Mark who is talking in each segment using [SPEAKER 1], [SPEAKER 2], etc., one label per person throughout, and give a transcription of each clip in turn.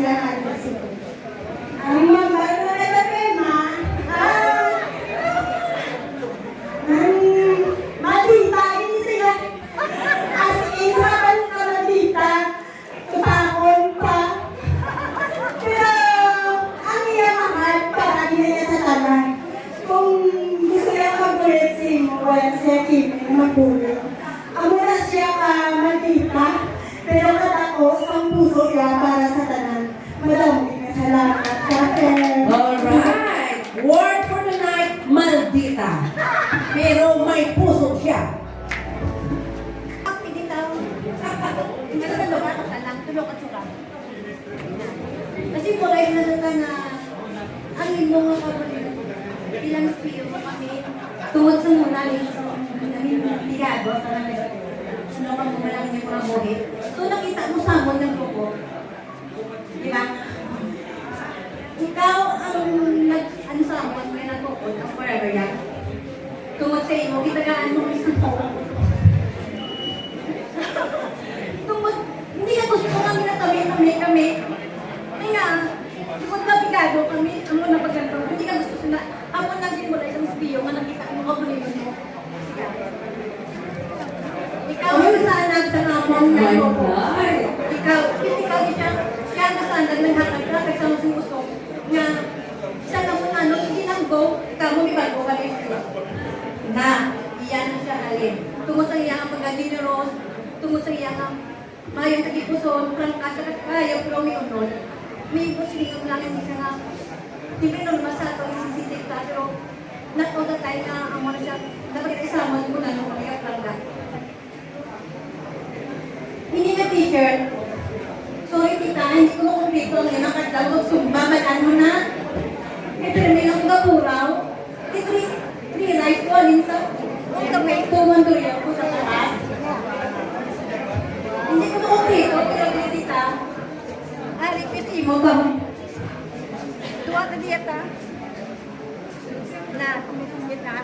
[SPEAKER 1] sila natin. Ang mga baro na tema, malita, hindi sila, as in, habang ka malita, tupakon pa. Pero, ang iya mahal, parang niya sa tanan. Kung gusto niya mag-ulit wala siya kimi na mag-ulit. Amo na siya malita, pero katakos ang puso niya para sa tanan. Madami na salamat.
[SPEAKER 2] Alright! Word for the night, maldita. Pero may puso siya.
[SPEAKER 3] Kasi kulay na sa na ang inyong mga kapatid ilang spiyo mo kami tungod sa muna namin tigado sa namin sino ka mo malang yung mga buhit. So nakita mo sa amon ng grupo. Di ba? Ikaw ang ano sa amon may nagkukod ang forever yan. Tungod sa imo, kitagaan mo isang tao. Tungod, hindi ka gusto kami na kami. Kaya, tungod na bigado kami, amo na pagkantong. Hindi ka gusto na, amo na simula isang spiyo, nga nakita mo kabulinan mo. Ikaw yung sa anak sa amon na loko. Ikaw siya na sa anak ng hatag sa mga gusto. Nga, siya na mo ano, hindi lang go, ikaw mo ibago ka rin siya. Na, iyan na siya halin. Tungod sa iyang pag-generous, tungod sa iyang mayong kagipuson, prangkas at kaya, pero may unod. May busling lang yung isa nga, di ba naman masato yung sensitive ka, pero not all the time na ang mga siya, dapat isama mo na nung kaya prangkas. Hindi na t-shirt. Sorry tita, hindi ko makumpleto ang ina kadlaw. Sumba, malaan mo na. Ito rin may lang gapuraw. Ito realize ko, alin sa ang kamay ko, manduya ko sa taas. Hindi ko makumpleto, pero tita, repeat mo ba? Tuwa ka diyata. Na, kumit na.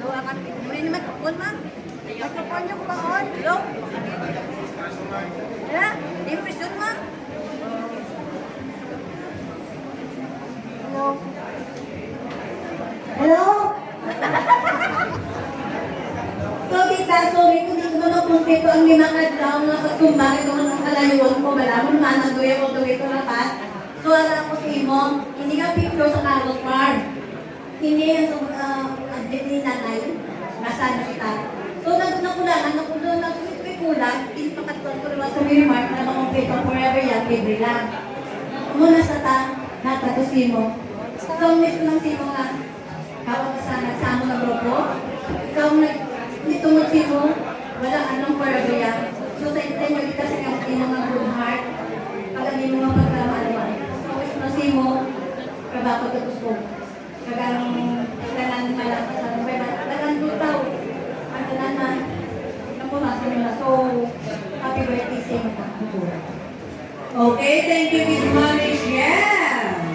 [SPEAKER 3] Tuwa ka. May naman tukol, ma'am. Nagtukol niyo ko ba on? Hello? Ha? Impresyon, ma'am? Hello?
[SPEAKER 1] Hello?
[SPEAKER 3] So, tita, sorry kung di ko na kumpleto ang limang adlaw nga pagsumbang ito ng kalayuan ko. Malamon man, nanduya ko ito lakas. So, alam ko sa imo, hindi ka picture sa Carlos Card. Hindi yan sa ni nanay. Nasaan na kita. So, nakulangan, kulang, pinipakatuan ko naman sa Mirimark na makumpleto forever yan, libre lang. Muna sa natatusin mo. So, miss ko ng simo nga, kawag ka sana sa amo ng grupo. Ikaw hindi tungod simo, wala anong forever yan. So, sa inyo, di kasi nga mga good heart, pag hindi mo mga pagkamalaman. So, miss ko ng simo, kabako tapos ko. Kagang tanan malakas sa nubay, tanan tutaw. Ang tanan na, napunasin mo na. So, happy birthday sa inyo.
[SPEAKER 2] Okay, thank you, Miss Manish. Yes!